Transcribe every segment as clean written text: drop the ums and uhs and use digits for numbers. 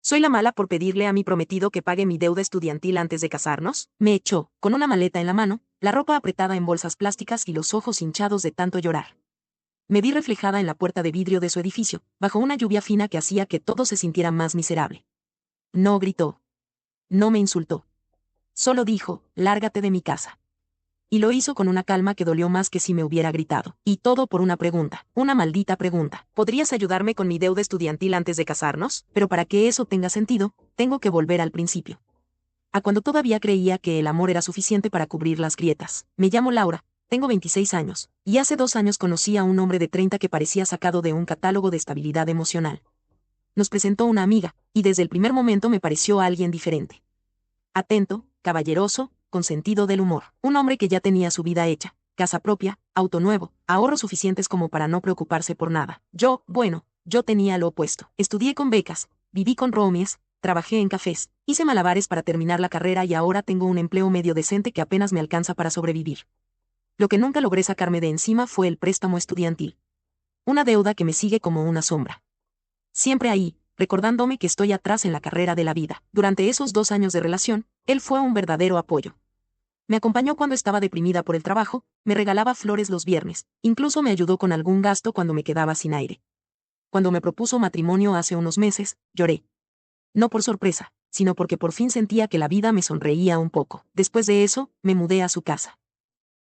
¿Soy la mala por pedirle a mi prometido que pague mi deuda estudiantil antes de casarnos? Me echó, con una maleta en la mano, la ropa apretada en bolsas plásticas y los ojos hinchados de tanto llorar. Me vi reflejada en la puerta de vidrio de su edificio, bajo una lluvia fina que hacía que todo se sintiera más miserable. No gritó. No me insultó. Solo dijo, lárgate de mi casa. Y lo hizo con una calma que dolió más que si me hubiera gritado. Y todo por una pregunta, una maldita pregunta. ¿Podrías ayudarme con mi deuda estudiantil antes de casarnos? Pero para que eso tenga sentido, tengo que volver al principio. A cuando todavía creía que el amor era suficiente para cubrir las grietas. Me llamo Laura, tengo 26 años, y hace 2 años conocí a un hombre de 30 que parecía sacado de un catálogo de estabilidad emocional. Nos presentó una amiga, y desde el primer momento me pareció alguien diferente. Atento, caballeroso, con sentido del humor. Un hombre que ya tenía su vida hecha, casa propia, auto nuevo, ahorros suficientes como para no preocuparse por nada. Yo tenía lo opuesto. Estudié con becas, viví con roomies, trabajé en cafés, hice malabares para terminar la carrera y ahora tengo un empleo medio decente que apenas me alcanza para sobrevivir. Lo que nunca logré sacarme de encima fue el préstamo estudiantil. Una deuda que me sigue como una sombra. Siempre ahí, recordándome que estoy atrás en la carrera de la vida. Durante esos 2 años de relación, él fue un verdadero apoyo. Me acompañó cuando estaba deprimida por el trabajo, me regalaba flores los viernes, incluso me ayudó con algún gasto cuando me quedaba sin aire. Cuando me propuso matrimonio hace unos meses, lloré. No por sorpresa, sino porque por fin sentía que la vida me sonreía un poco. Después de eso, me mudé a su casa.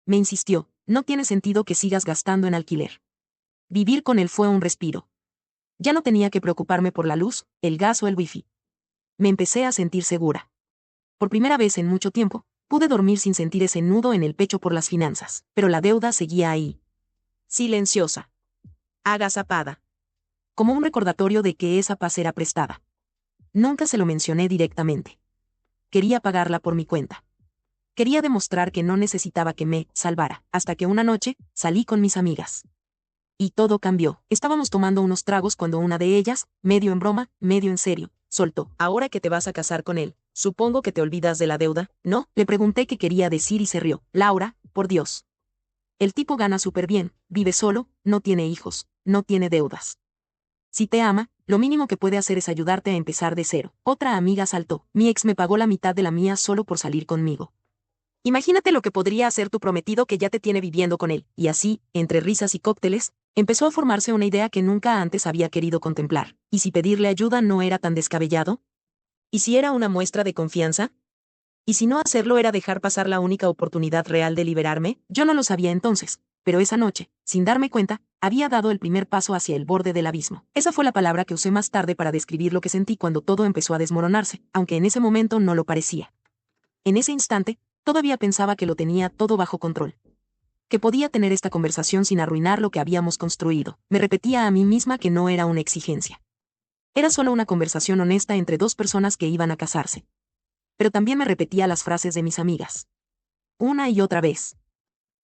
Me insistió, no tiene sentido que sigas gastando en alquiler. Vivir con él fue un respiro. Ya no tenía que preocuparme por la luz, el gas o el wifi. Me empecé a sentir segura. Por primera vez en mucho tiempo, pude dormir sin sentir ese nudo en el pecho por las finanzas, pero la deuda seguía ahí. Silenciosa. Agazapada. Como un recordatorio de que esa paz era prestada. Nunca se lo mencioné directamente. Quería pagarla por mi cuenta. Quería demostrar que no necesitaba que me salvara, hasta que una noche, salí con mis amigas. Y todo cambió. Estábamos tomando unos tragos cuando una de ellas, medio en broma, medio en serio, soltó. Ahora que te vas a casar con él, supongo que te olvidas de la deuda, ¿no? Le pregunté qué quería decir y se rió. Laura, por Dios. El tipo gana súper bien, vive solo, no tiene hijos, no tiene deudas. Si te ama, lo mínimo que puede hacer es ayudarte a empezar de cero. Otra amiga saltó. Mi ex me pagó la mitad de la mía solo por salir conmigo. Imagínate lo que podría hacer tu prometido que ya te tiene viviendo con él. Y así, entre risas y cócteles, empezó a formarse una idea que nunca antes había querido contemplar. ¿Y si pedirle ayuda no era tan descabellado? ¿Y si era una muestra de confianza? ¿Y si no hacerlo era dejar pasar la única oportunidad real de liberarme? Yo no lo sabía entonces, pero esa noche, sin darme cuenta, había dado el primer paso hacia el borde del abismo. Esa fue la palabra que usé más tarde para describir lo que sentí cuando todo empezó a desmoronarse, aunque en ese momento no lo parecía. En ese instante, todavía pensaba que lo tenía todo bajo control. Que podía tener esta conversación sin arruinar lo que habíamos construido. Me repetía a mí misma que no era una exigencia. Era solo una conversación honesta entre dos personas que iban a casarse. Pero también me repetía las frases de mis amigas. Una y otra vez.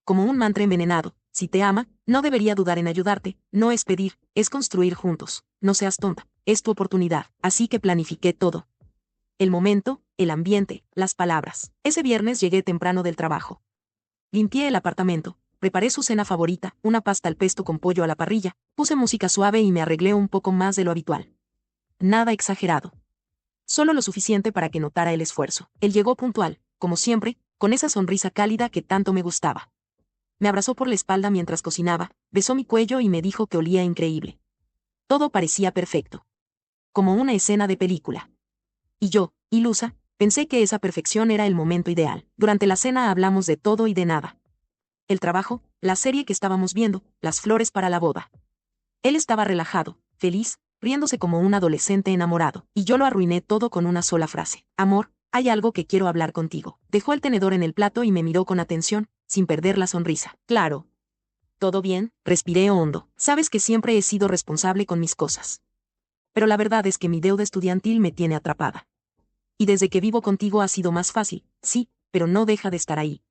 Como un mantra envenenado, si te ama, no debería dudar en ayudarte, no es pedir, es construir juntos. No seas tonta, es tu oportunidad. Así que planifiqué todo. El momento, el ambiente, las palabras. Ese viernes llegué temprano del trabajo. Limpié el apartamento, preparé su cena favorita, una pasta al pesto con pollo a la parrilla, puse música suave y me arreglé un poco más de lo habitual. Nada exagerado. Solo lo suficiente para que notara el esfuerzo. Él llegó puntual, como siempre, con esa sonrisa cálida que tanto me gustaba. Me abrazó por la espalda mientras cocinaba, besó mi cuello y me dijo que olía increíble. Todo parecía perfecto. Como una escena de película. Y yo, ilusa, pensé que esa perfección era el momento ideal. Durante la cena hablamos de todo y de nada. El trabajo, la serie que estábamos viendo, las flores para la boda. Él estaba relajado, feliz, riéndose como un adolescente enamorado, y yo lo arruiné todo con una sola frase. Amor, hay algo que quiero hablar contigo. Dejó el tenedor en el plato y me miró con atención, sin perder la sonrisa. Claro. ¿Todo bien? Respiré hondo. Sabes que siempre he sido responsable con mis cosas. Pero la verdad es que mi deuda estudiantil me tiene atrapada. Y desde que vivo contigo ha sido más fácil, sí, pero no deja de estar ahí.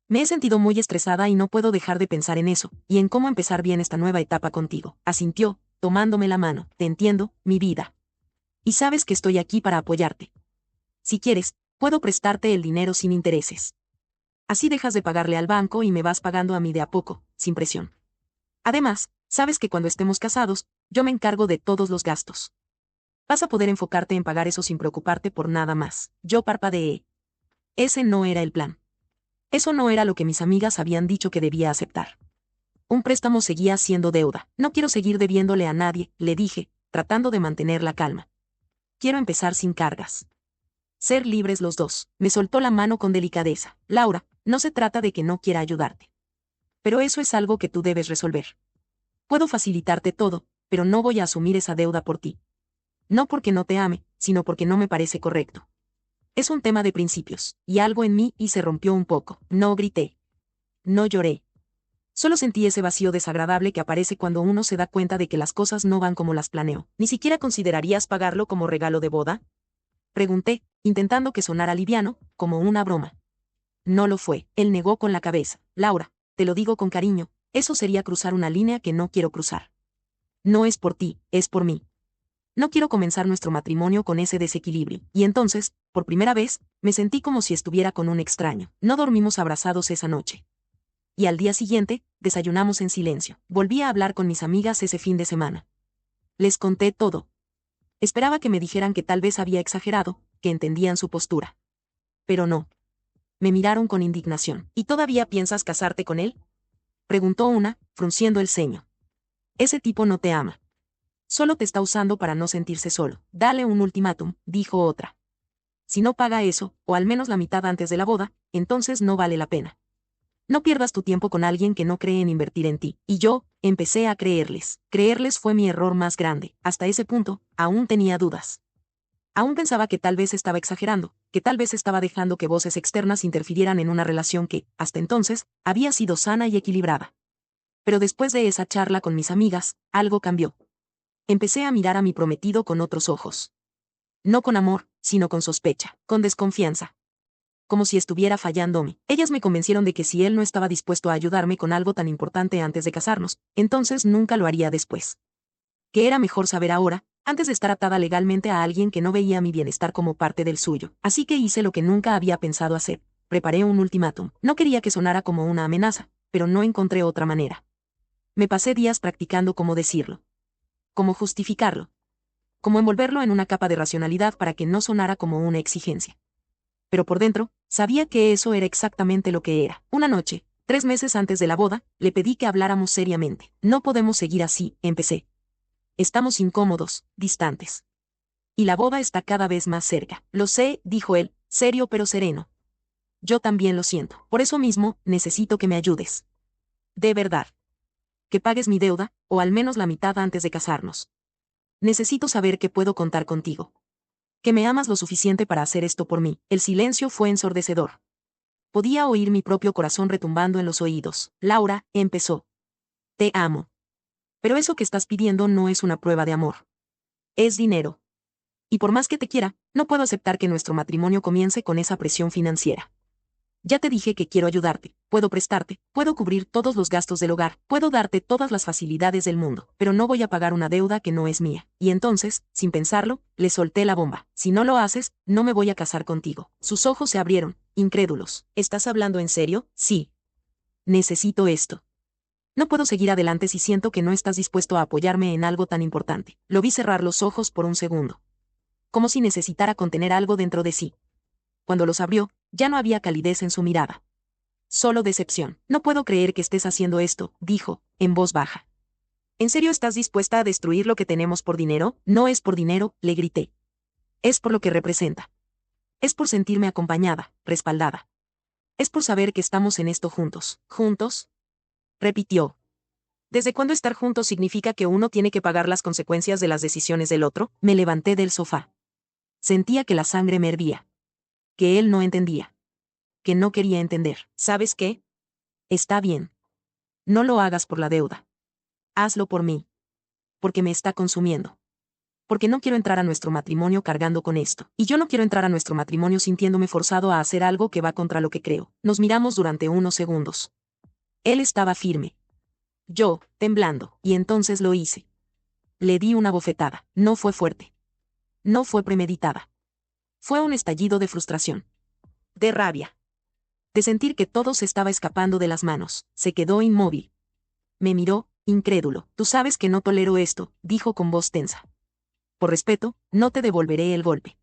Me he sentido muy estresada y no puedo dejar de pensar en eso, y en cómo empezar bien esta nueva etapa contigo. Asintió, tomándome la mano. Te entiendo, mi vida. Y sabes que estoy aquí para apoyarte. Si quieres, puedo prestarte el dinero sin intereses. Así dejas de pagarle al banco y me vas pagando a mí de a poco, sin presión. Además, sabes que cuando estemos casados, yo me encargo de todos los gastos. Vas a poder enfocarte en pagar eso sin preocuparte por nada más. Yo parpadeé. Ese no era el plan. Eso no era lo que mis amigas habían dicho que debía aceptar. Un préstamo seguía siendo deuda. No quiero seguir debiéndole a nadie, le dije, tratando de mantener la calma. Quiero empezar sin cargas. Ser libres los dos. Me soltó la mano con delicadeza. Laura, no se trata de que no quiera ayudarte. Pero eso es algo que tú debes resolver. Puedo facilitarte todo, pero no voy a asumir esa deuda por ti. No porque no te ame, sino porque no me parece correcto. Es un tema de principios, y algo en mí y se rompió un poco. No grité. No lloré. Solo sentí ese vacío desagradable que aparece cuando uno se da cuenta de que las cosas no van como las planeó. ¿Ni siquiera considerarías pagarlo como regalo de boda? Pregunté, intentando que sonara liviano, como una broma. No lo fue. Él negó con la cabeza. Laura, te lo digo con cariño, eso sería cruzar una línea que no quiero cruzar. No es por ti, es por mí. No quiero comenzar nuestro matrimonio con ese desequilibrio. Y entonces, por primera vez, me sentí como si estuviera con un extraño. No dormimos abrazados esa noche. Y al día siguiente, desayunamos en silencio. Volví a hablar con mis amigas ese fin de semana. Les conté todo. Esperaba que me dijeran que tal vez había exagerado, que entendían su postura. Pero no. Me miraron con indignación. ¿Y todavía piensas casarte con él? Preguntó una, frunciendo el ceño. Ese tipo no te ama. Solo te está usando para no sentirse solo. Dale un ultimátum, dijo otra. Si no paga eso, o al menos la mitad antes de la boda, entonces no vale la pena. No pierdas tu tiempo con alguien que no cree en invertir en ti. Y yo, empecé a creerles. Creerles fue mi error más grande. Hasta ese punto, aún tenía dudas. Aún pensaba que tal vez estaba exagerando, que tal vez estaba dejando que voces externas interfirieran en una relación que, hasta entonces, había sido sana y equilibrada. Pero después de esa charla con mis amigas, algo cambió. Empecé a mirar a mi prometido con otros ojos. No con amor, sino con sospecha, con desconfianza. Como si estuviera fallándome. Ellas me convencieron de que si él no estaba dispuesto a ayudarme con algo tan importante antes de casarnos, entonces nunca lo haría después. Que era mejor saber ahora, antes de estar atada legalmente a alguien que no veía mi bienestar como parte del suyo. Así que hice lo que nunca había pensado hacer. Preparé un ultimátum. No quería que sonara como una amenaza, pero no encontré otra manera. Me pasé días practicando cómo decirlo. Cómo justificarlo. Cómo envolverlo en una capa de racionalidad para que no sonara como una exigencia. Pero por dentro, sabía que eso era exactamente lo que era. Una noche, 3 meses antes de la boda, le pedí que habláramos seriamente. No podemos seguir así, empecé. Estamos incómodos, distantes. Y la boda está cada vez más cerca. Lo sé, dijo él, serio pero sereno. Yo también lo siento. Por eso mismo, necesito que me ayudes. De verdad. Que pagues mi deuda, o al menos la mitad antes de casarnos. Necesito saber que puedo contar contigo. Que me amas lo suficiente para hacer esto por mí. El silencio fue ensordecedor. Podía oír mi propio corazón retumbando en los oídos. Laura, empezó. Te amo. Pero eso que estás pidiendo no es una prueba de amor. Es dinero. Y por más que te quiera, no puedo aceptar que nuestro matrimonio comience con esa presión financiera. Ya te dije que quiero ayudarte, puedo prestarte, puedo cubrir todos los gastos del hogar, puedo darte todas las facilidades del mundo, pero no voy a pagar una deuda que no es mía. Y entonces, sin pensarlo, le solté la bomba. Si no lo haces, no me voy a casar contigo. Sus ojos se abrieron, incrédulos. ¿Estás hablando en serio? Sí. Necesito esto. No puedo seguir adelante si siento que no estás dispuesto a apoyarme en algo tan importante. Lo vi cerrar los ojos por un segundo. Como si necesitara contener algo dentro de sí. Cuando los abrió, ya no había calidez en su mirada. Solo decepción. No puedo creer que estés haciendo esto, dijo, en voz baja. ¿En serio estás dispuesta a destruir lo que tenemos por dinero? No es por dinero, le grité. Es por lo que representa. Es por sentirme acompañada, respaldada. Es por saber que estamos en esto juntos. ¿Juntos? Repitió. ¿Desde cuándo estar juntos significa que uno tiene que pagar las consecuencias de las decisiones del otro? Me levanté del sofá. Sentía que la sangre me hervía. Que él no entendía. Que no quería entender. ¿Sabes qué? Está bien. No lo hagas por la deuda. Hazlo por mí. Porque me está consumiendo. Porque no quiero entrar a nuestro matrimonio cargando con esto. Y yo no quiero entrar a nuestro matrimonio sintiéndome forzado a hacer algo que va contra lo que creo. Nos miramos durante unos segundos. Él estaba firme. Yo, temblando, y entonces lo hice. Le di una bofetada. No fue fuerte. No fue premeditada. Fue un estallido de frustración. De rabia. De sentir que todo se estaba escapando de las manos. Se quedó inmóvil. Me miró, incrédulo. Tú sabes que no tolero esto, dijo con voz tensa. por respeto, no te devolveré el golpe.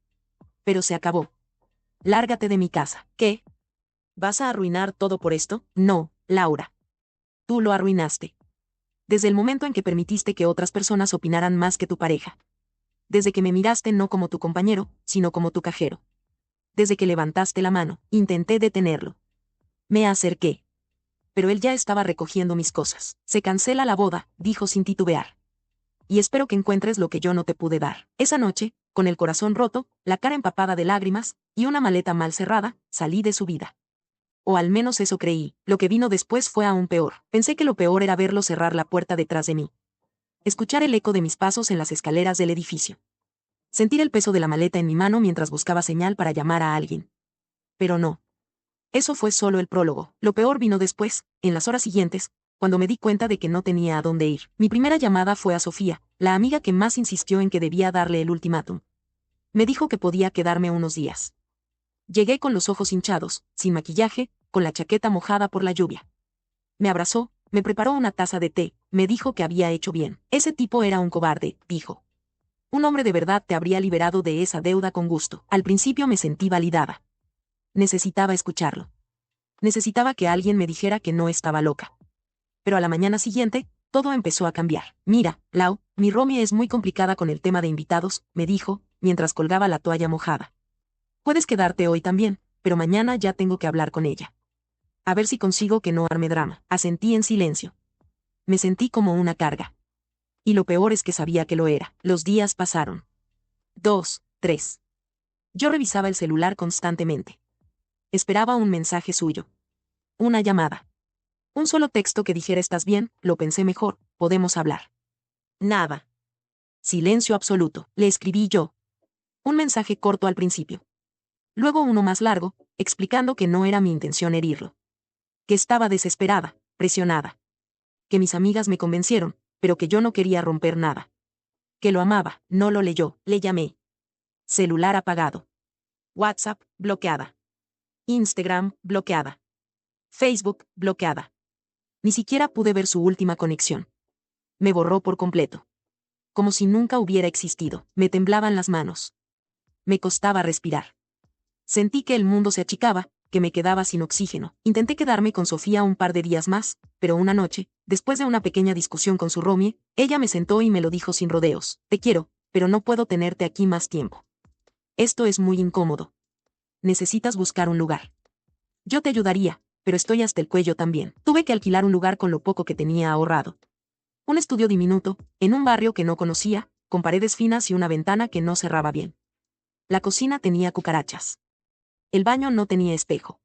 Pero se acabó. Lárgate de mi casa. ¿Qué? ¿Vas a arruinar todo por esto? No, Laura. Tú lo arruinaste. Desde el momento en que permitiste que otras personas opinaran más que tu pareja. Desde que me miraste no como tu compañero, sino como tu cajero. Desde que levantaste la mano, intenté detenerlo. Me acerqué. Pero él ya estaba recogiendo mis cosas. Se cancela la boda, dijo sin titubear. Y espero que encuentres lo que yo no te pude dar. Esa noche, con el corazón roto, la cara empapada de lágrimas, y una maleta mal cerrada, salí de su vida. O al menos eso creí. Lo que vino después fue aún peor. Pensé que lo peor era verlo cerrar la puerta detrás de mí. Escuchar el eco de mis pasos en las escaleras del edificio. Sentir el peso de la maleta en mi mano mientras buscaba señal para llamar a alguien. Pero no. Eso fue solo el prólogo. Lo peor vino después, en las horas siguientes, cuando me di cuenta de que no tenía a dónde ir. Mi primera llamada fue a Sofía, la amiga que más insistió en que debía darle el ultimátum. Me dijo que podía quedarme unos días. Llegué con los ojos hinchados, sin maquillaje, con la chaqueta mojada por la lluvia. Me abrazó, me preparó una taza de té, me dijo que había hecho bien. Ese tipo era un cobarde, dijo. Un hombre de verdad te habría liberado de esa deuda con gusto. Al principio me sentí validada. Necesitaba escucharlo. Necesitaba que alguien me dijera que no estaba loca. Pero a la mañana siguiente, todo empezó a cambiar. Mira, Lau, mi roomie es muy complicada con el tema de invitados, me dijo, mientras colgaba la toalla mojada. Puedes quedarte hoy también, pero mañana ya tengo que hablar con ella. A ver si consigo que no arme drama. Asentí en silencio. Me sentí como una carga. Y lo peor es que sabía que lo era. Los días pasaron. 2, 3. Yo revisaba el celular constantemente. Esperaba un mensaje suyo. Una llamada. Un solo texto que dijera estás bien, lo pensé mejor, podemos hablar. Nada. Silencio absoluto. Le escribí yo. Un mensaje corto al principio. Luego uno más largo, explicando que no era mi intención herirlo. Que estaba desesperada, presionada. Que mis amigas me convencieron, pero que yo no quería romper nada. Que lo amaba, no lo leyó, le llamé. Celular apagado. WhatsApp, bloqueada. Instagram, bloqueada. Facebook, bloqueada. Ni siquiera pude ver su última conexión. Me borró por completo. Como si nunca hubiera existido. Me temblaban las manos. Me costaba respirar. Sentí que el mundo se achicaba, que me quedaba sin oxígeno. Intenté quedarme con Sofía un par de días más, pero una noche, después de una pequeña discusión con su roomie, ella me sentó y me lo dijo sin rodeos. Te quiero, pero no puedo tenerte aquí más tiempo. Esto es muy incómodo. Necesitas buscar un lugar. Yo te ayudaría, pero estoy hasta el cuello también. Tuve que alquilar un lugar con lo poco que tenía ahorrado. Un estudio diminuto, en un barrio que no conocía, con paredes finas y una ventana que no cerraba bien. La cocina tenía cucarachas. El baño no tenía espejo.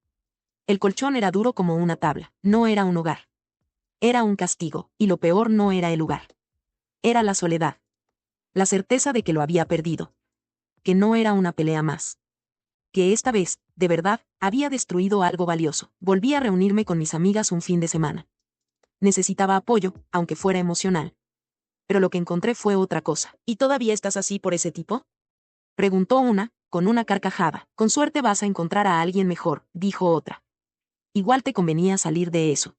El colchón era duro como una tabla. No era un hogar. Era un castigo, y lo peor no era el lugar. Era la soledad. La certeza de que lo había perdido. Que no era una pelea más. Que esta vez, de verdad, había destruido algo valioso. Volví a reunirme con mis amigas un fin de semana. Necesitaba apoyo, aunque fuera emocional. Pero lo que encontré fue otra cosa. ¿Y todavía estás así por ese tipo? Preguntó una, con una carcajada. Con suerte vas a encontrar a alguien mejor, dijo otra. Igual te convenía salir de eso.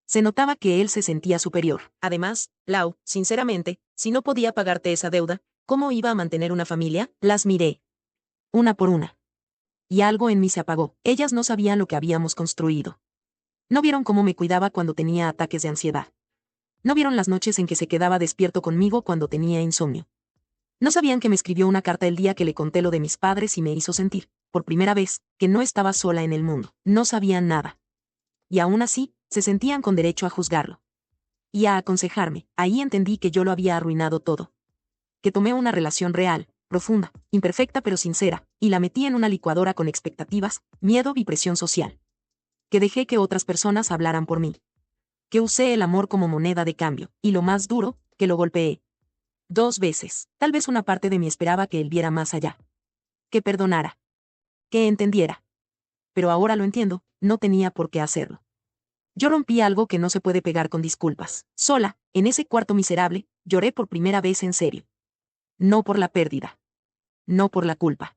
Se notaba que él se sentía superior. Además, Lau, sinceramente, si no podía pagarte esa deuda, ¿cómo iba a mantener una familia? Las miré. Una por una. Y algo en mí se apagó. Ellas no sabían lo que habíamos construido. No vieron cómo me cuidaba cuando tenía ataques de ansiedad. No vieron las noches en que se quedaba despierto conmigo cuando tenía insomnio. No sabían que me escribió una carta el día que le conté lo de mis padres y me hizo sentir, por primera vez, que no estaba sola en el mundo. No sabían nada. Y aún así, se sentían con derecho a juzgarlo. Y a aconsejarme. Ahí entendí que yo lo había arruinado todo. Que tomé una relación real, profunda, imperfecta pero sincera, y la metí en una licuadora con expectativas, miedo y presión social. Que dejé que otras personas hablaran por mí. Que usé el amor como moneda de cambio, y lo más duro, que lo golpeé. 2 veces. Tal vez una parte de mí esperaba que él viera más allá. Que perdonara. Que entendiera. Pero ahora lo entiendo, no tenía por qué hacerlo. Yo rompí algo que no se puede pegar con disculpas. Sola, en ese cuarto miserable, lloré por primera vez en serio. No por la pérdida. No por la culpa.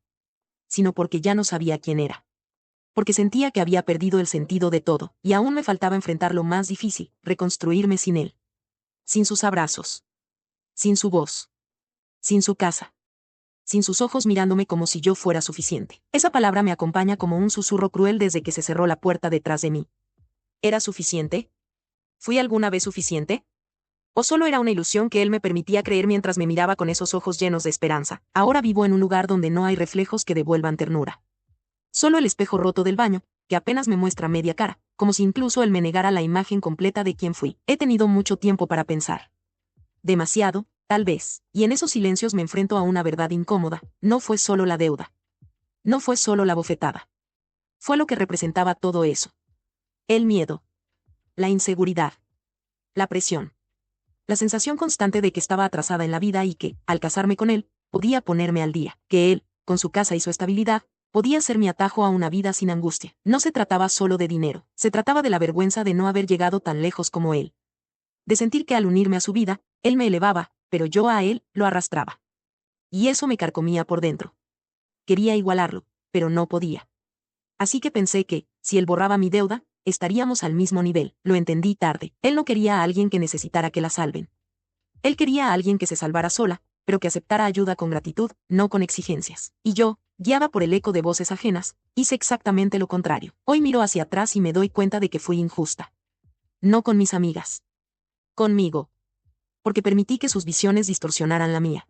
Sino porque ya no sabía quién era. Porque sentía que había perdido el sentido de todo, y aún me faltaba enfrentar lo más difícil, reconstruirme sin él. Sin sus abrazos. Sin su voz. sin su casa, sin sus ojos mirándome como si yo fuera suficiente. Esa palabra me acompaña como un susurro cruel desde que se cerró la puerta detrás de mí. ¿Era suficiente? ¿Fui alguna vez suficiente? ¿O solo era una ilusión que él me permitía creer mientras me miraba con esos ojos llenos de esperanza? Ahora vivo en un lugar donde no hay reflejos que devuelvan ternura. Solo el espejo roto del baño, que apenas me muestra media cara, como si incluso él me negara la imagen completa de quién fui. He tenido mucho tiempo para pensar. Demasiado, tal vez, y en esos silencios me enfrento a una verdad incómoda. No fue solo la deuda. No fue solo la bofetada. Fue lo que representaba todo eso. El miedo. La inseguridad. La presión. La sensación constante de que estaba atrasada en la vida y que, al casarme con él, podía ponerme al día. Que él, con su casa y su estabilidad, podía ser mi atajo a una vida sin angustia. No se trataba solo de dinero, se trataba de la vergüenza de no haber llegado tan lejos como él. De sentir que al unirme a su vida, él me elevaba, pero yo a él lo arrastraba. Y eso me carcomía por dentro. Quería igualarlo, pero no podía. Así que pensé que, si él borraba mi deuda, estaríamos al mismo nivel. Lo entendí tarde. Él no quería a alguien que necesitara que la salven. Él quería a alguien que se salvara sola, pero que aceptara ayuda con gratitud, no con exigencias. Y yo, guiada por el eco de voces ajenas, hice exactamente lo contrario. Hoy miro hacia atrás y me doy cuenta de que fui injusta. No con mis amigas. Conmigo. Porque permití que sus visiones distorsionaran la mía.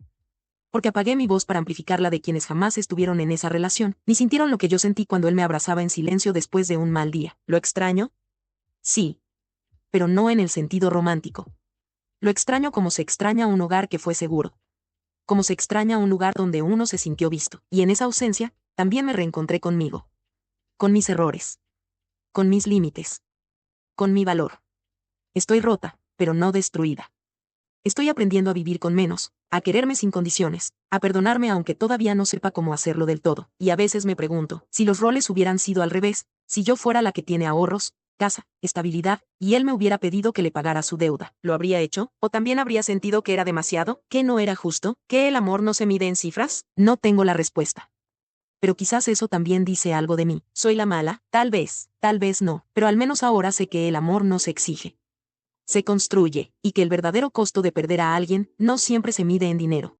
Porque apagué mi voz para amplificar la de quienes jamás estuvieron en esa relación, ni sintieron lo que yo sentí cuando él me abrazaba en silencio después de un mal día. ¿Lo extraño? Sí. Pero no en el sentido romántico. Lo extraño como se extraña un hogar que fue seguro. Como se extraña un lugar donde uno se sintió visto. Y en esa ausencia, también me reencontré conmigo. Con mis errores. Con mis límites. Con mi valor. Estoy rota, pero no destruida. Estoy aprendiendo a vivir con menos, a quererme sin condiciones, a perdonarme aunque todavía no sepa cómo hacerlo del todo. Y a veces me pregunto, si los roles hubieran sido al revés, si yo fuera la que tiene ahorros, casa, estabilidad, y él me hubiera pedido que le pagara su deuda, ¿lo habría hecho? ¿O también habría sentido que era demasiado? ¿Que no era justo? ¿Que el amor no se mide en cifras? No tengo la respuesta. Pero quizás eso también dice algo de mí. ¿Soy la mala? Tal vez no, pero al menos ahora sé que el amor no se exige. Se construye, y que el verdadero costo de perder a alguien no siempre se mide en dinero.